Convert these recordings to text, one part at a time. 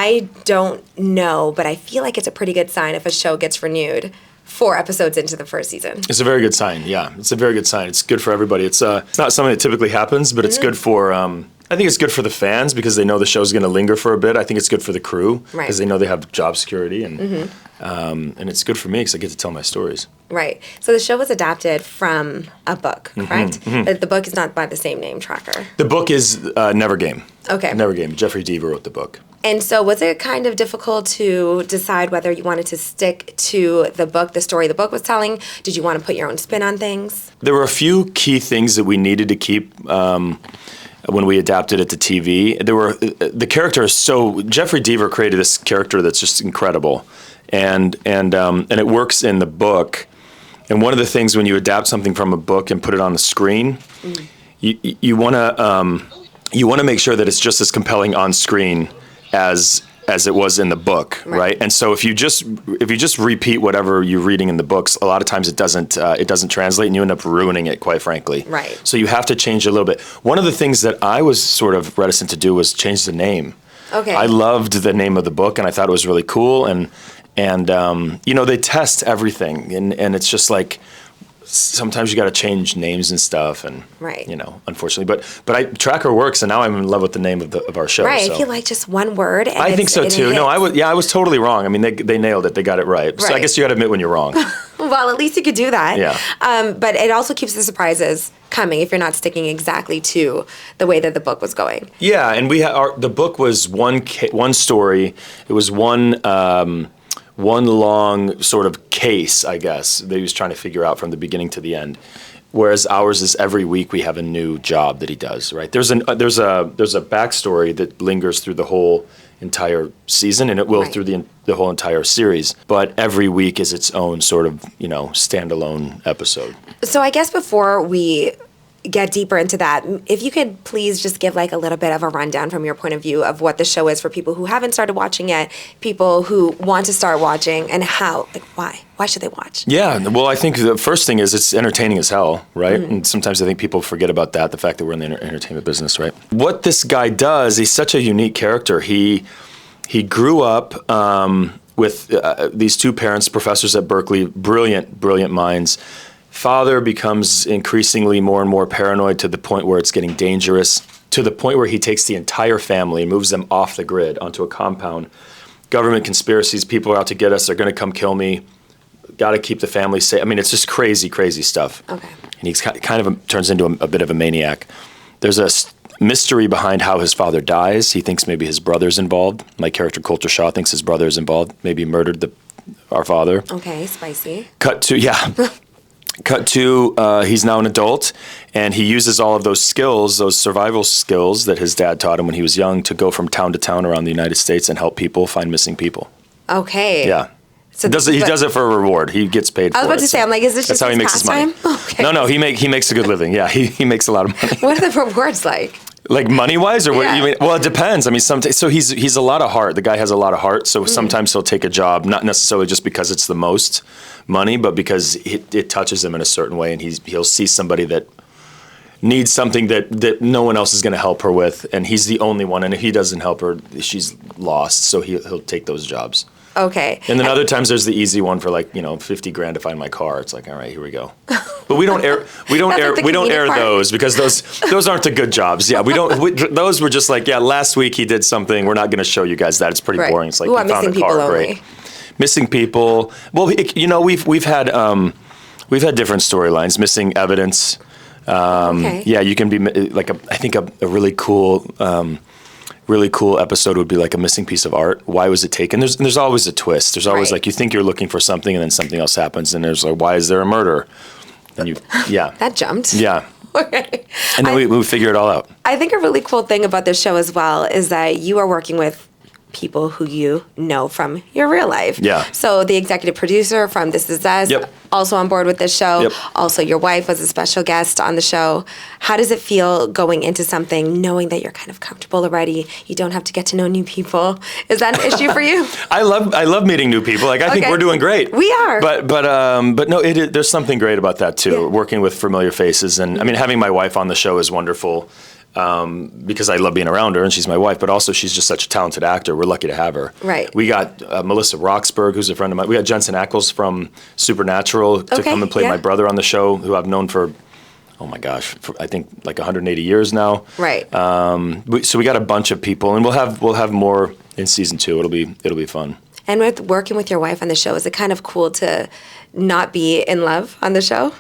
I don't know, but I feel like it's a pretty good sign if a show gets renewed 4 episodes into the first season. It's a very good sign. Yeah, it's a very good sign. It's good for everybody. It's not something that typically happens, but it's good for. I think it's good for the fans because they know the show's going to linger for a bit. I think it's good for the crew because they know they have job security, and it's good for me because I get to tell my stories. Right. So the show was adapted from a book, correct? But the book is not by the same name, Tracker. The book is Never Game. Okay. Never Game. Jeffrey Deaver wrote the book. And so was it kind of difficult to decide whether you wanted to stick to the book, the story the book was telling? Did you want to put your own spin on things? There were a few key things that we needed to keep when we adapted it to TV. The character is Jeffrey Deaver created this character that's just incredible, and it works in the book. And one of the things when you adapt something from a book and put it on the screen, you want to make sure that it's just as compelling on screen as it was in the book, right? And so if you just repeat whatever you're reading in the books, a lot of times it doesn't translate, and you end up ruining it, quite frankly. Right. So you have to change it a little bit. One of the things that I was sort of reticent to do was change the name. Okay. I loved the name of the book, and I thought it was really cool, and they test everything, and it's just like sometimes you got to change names and stuff, and unfortunately, but Tracker works, and now I'm in love with the name of our show. Right, so. I feel like just one word. And I think so too. No, I was totally wrong. I mean, they nailed it. They got it right. So I guess you got to admit when you're wrong. Well, at least you could do that. Yeah. But it also keeps the surprises coming if you're not sticking exactly to the way that the book was going. Yeah, and the book was one story. It was one long sort of case, I guess, that he was trying to figure out from the beginning to the end. Whereas ours is every week we have a new job that he does, right? There's a backstory that lingers through the whole entire season, and it will through the whole entire series. But every week is its own sort of, standalone episode. So I guess before we get deeper into that, if you could please just give like a little bit of a rundown from your point of view of what the show is for people who haven't started watching yet, people who want to start watching, and how, like why should they watch? Yeah, well, I think the first thing is it's entertaining as hell, right? And sometimes I think people forget about that, the fact that we're in the entertainment business, right? What this guy does, he's such a unique character. He grew up with these two parents, professors at Berkeley, brilliant minds. Father becomes increasingly more and more paranoid to the point where it's getting dangerous, to the point where he takes the entire family and moves them off the grid onto a compound. Government conspiracies, people are out to get us, they're going to come kill me. Got to keep the family safe. I mean, it's just crazy stuff. Okay. And he kind of turns into a bit of a maniac. There's a mystery behind how his father dies. He thinks maybe his brother's involved. My character, Coulter Shaw, thinks his brother's involved, maybe murdered our father. Okay, spicy. Cut to, he's now an adult, and he uses all of those skills, those survival skills that his dad taught him when he was young, to go from town to town around the United States and help people find missing people. Okay. Yeah. So he does it for a reward. He gets paid for it. I was about to say, I'm like, is this just his pastime? Okay. No, he makes a good living. Yeah, he makes a lot of money. What are the rewards like? Like money-wise, or what you mean? Well, it depends. I mean, so he's a lot of heart. The guy has a lot of heart. So sometimes he'll take a job, not necessarily just because it's the most money, but because it touches him in a certain way, and he'll see somebody that needs something that no one else is going to help her with, and he's the only one. And if he doesn't help her, she's lost. So he'll take those jobs. Okay. And then other times there's the easy one for like, $50,000 to find my car. It's like, all right, here we go. But we don't air those because those aren't the good jobs. Yeah, those were just like, last week he did something. We're not going to show you guys that. It's pretty boring. It's like, we found a car, great. Missing people. Well, we've had different storylines. Missing evidence. Okay. Yeah, you can be like I think a really cool episode would be like a missing piece of art. Why was it taken? There's always a twist. There's always like you think you're looking for something and then something else happens, and there's like, why is there a murder? And that jumped. Yeah. Okay. And then we figure it all out. I think a really cool thing about this show as well is that you are working with people who you know from your real life. Yeah. So the executive producer from This Is Us, also on board with this show. Yep. Also your wife was a special guest on the show. How does it feel going into something knowing that you're kind of comfortable already? You don't have to get to know new people. Is that an issue for you? I love meeting new people. Like I think we're doing great. We are. But no, there's something great about that too. Yeah. Working with familiar faces, and I mean having my wife on the show is wonderful. because I love being around her and she's my wife, but also she's just such a talented actor. We're lucky to have her. Right. We got Melissa Roxburgh, who's a friend of mine. We got Jensen Ackles from Supernatural to come and play my brother on the show, who I've known for, oh my gosh, I think like 180 years now. Right. So we got a bunch of people, and we'll have more in season 2. It'll be fun. And with working with your wife on the show, is it kind of cool to not be in love on the show?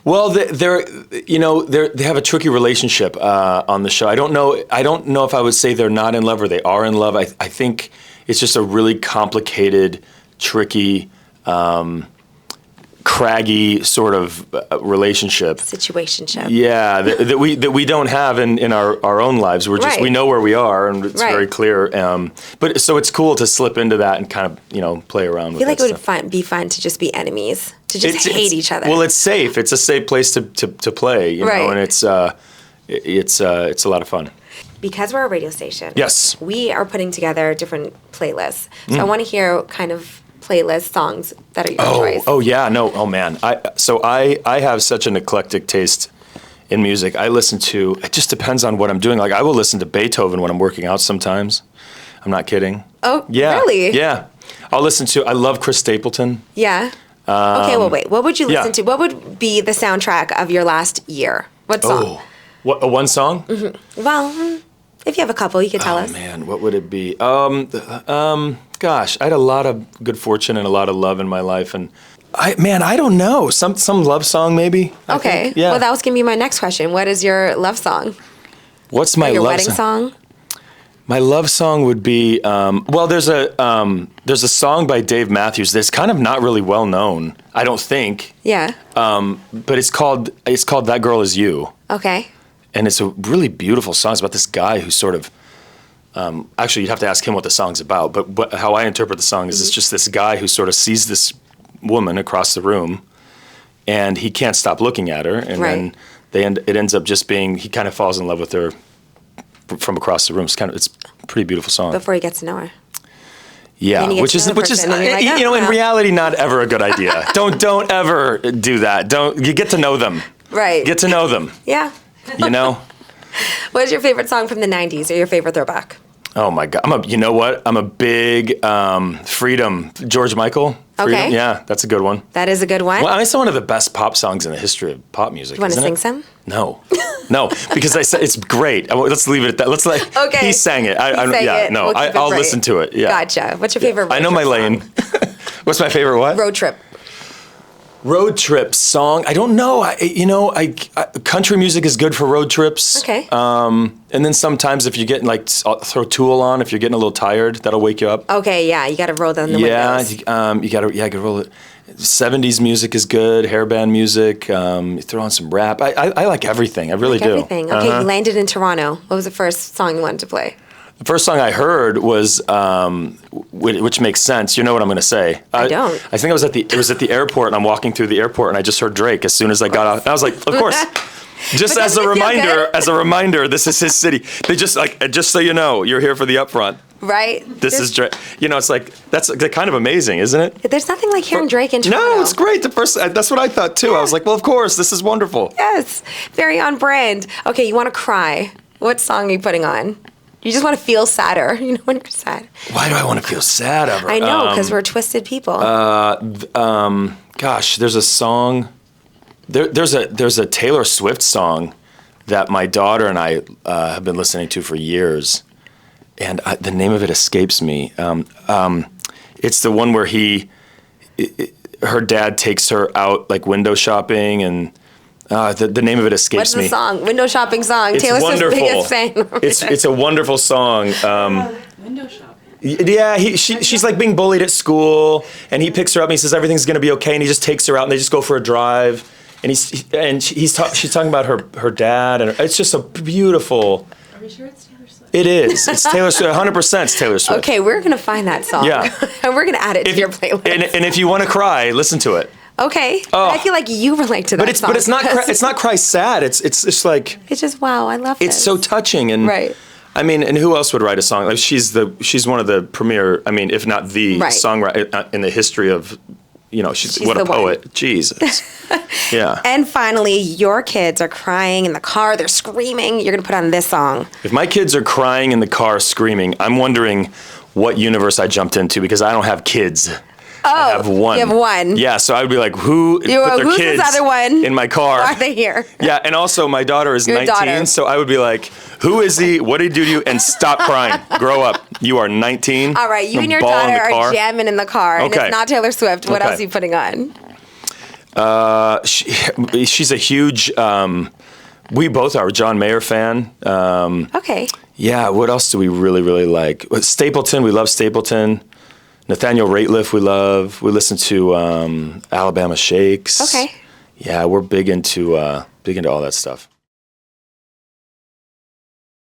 Well, they have a tricky relationship on the show. I don't know if I would say they're not in love or they are in love. I think it's just a really complicated, tricky, craggy sort of relationship. Situationship. Yeah, that we don't have in our own lives. We know where we are, and it's very clear. But so it's cool to slip into that and kind of play around with it. I feel like it would be fun to just be enemies, to just hate each other. Well, it's safe. It's a safe place to play, you know, and it's a lot of fun. Because we're a radio station. Yes. We are putting together different playlists. So I want to hear kind of playlist songs that are your choice. Oh yeah, no, oh man. I have such an eclectic taste in music. I listen to, it just depends on what I'm doing. Like I will listen to Beethoven when I'm working out sometimes. I'm not kidding. Oh, yeah, really? Yeah. I love Chris Stapleton. Yeah. Okay, well wait. What would you listen to? What would be the soundtrack of your last year? What song? What, one song? Mm-hmm. Well, if you have a couple, you could tell us. Oh man, what would it be? Gosh, I had a lot of good fortune and a lot of love in my life, and I don't know. Some love song maybe. Okay. Yeah. Well, that was gonna be my next question. What is your love song? What's my your love wedding song? My love song would be there's a song by Dave Matthews that's kind of not really well known, I don't think. Yeah. But it's called That Girl Is You. Okay. And it's a really beautiful song. It's about this guy who sort of actually, you'd have to ask him what the song's about, but how I interpret the song is it's just this guy who sort of sees this woman across the room, and he can't stop looking at her, and then it ends up just being, he kind of falls in love with her from across the room. It's a pretty beautiful song. Before he gets to know her. Yeah, which is in reality not ever a good idea. Don't ever do that. You get to know them. Right. Get to know them. Yeah. You know? What is your favorite song from the 90s or your favorite throwback? Oh my God. You know what? I'm a big Freedom, George Michael. Freedom. Okay. Yeah, that's a good one. That is a good one. Well, it's one of the best pop songs in the history of pop music. You want to sing some? No. No, because I said it's great. Let's leave it at that. Let's okay. He sang it. I'll listen to it. Yeah. Gotcha. What's your favorite road I know my lane. What's my favorite what? Road trip song. I don't know. Country music is good for road trips. Okay. And then sometimes if you're getting I'll throw Tool on if you're getting a little tired. That'll wake you up. Okay. Yeah. You got to roll down the windows. You got to roll it. 70s music is good. Hairband music. You throw on some rap. I like everything. I really do. Everything. Okay. You landed in Toronto. What was the first song you wanted to play? The first song I heard was, which makes sense. You know what I'm going to say. I don't. I think it was at the airport, and I'm walking through the airport, and I just heard Drake as soon as I got out. I was like, of course. Just as a reminder, this is his city. They just so you know, you're here for the upfront. Right. This is Drake. It's like that's kind of amazing, isn't it? There's nothing like hearing Drake in Toronto. No, it's great. That's what I thought too. Yeah. I was like, well, of course, this is wonderful. Yes, very on brand. Okay, you want to cry? What song are you putting on? You just want to feel sadder, when you're sad. Why do I want to feel sad ever? I know, because we're twisted people. Gosh, there's a song. There's a Taylor Swift song that my daughter and I have been listening to for years, and the name of it escapes me. It's the one where her dad takes her out window shopping and. The name of it escapes me. What's the song? Window shopping song. It's Taylor Swift's biggest fan. It's a wonderful song. Window shopping. Yeah, she's being bullied at school, and he picks her up and he says everything's gonna be okay, and he just takes her out and they just go for a drive, and she's talking about her dad, and it's just a beautiful. Are we sure it's Taylor Swift? It is. It's Taylor Swift. 100% it's Taylor Swift. Okay, we're gonna find that song. Yeah. And we're gonna add it to your playlist. And if you want to cry, listen to it. Okay. Oh. I feel like you relate to that song. But it's not. It's not cry sad. It's just like. It's just wow. I love it. It's so touching and. Right. I mean, and who else would write a song? She's one of the premier. I mean, if not the songwriter in the history of she's She's what a the one. poet. Jesus. Yeah. And finally, your kids are crying in the car. They're screaming. You're going to put on this song. If my kids are crying in the car screaming, I'm wondering what universe I jumped into because I don't have kids. I have one. You have one. Yeah, so I would be like, who put their who's kids this other one? in my car? Why are they here? Yeah, and also my daughter is Your 19, daughter. so I would be like, who is he? What did he do to you? And stop crying. Grow up. You are 19. All right, you The and your ball in daughter the are car. jamming in the car, and Okay. it's not Taylor Swift. What Okay. else are you putting on? She's a huge, we both are a John Mayer fan. Okay. Yeah, what else do we really, really like? Stapleton, we love Stapleton. Nathaniel Rateliff, we love. We listen to Alabama Shakes. Okay. Yeah, we're big into all that stuff.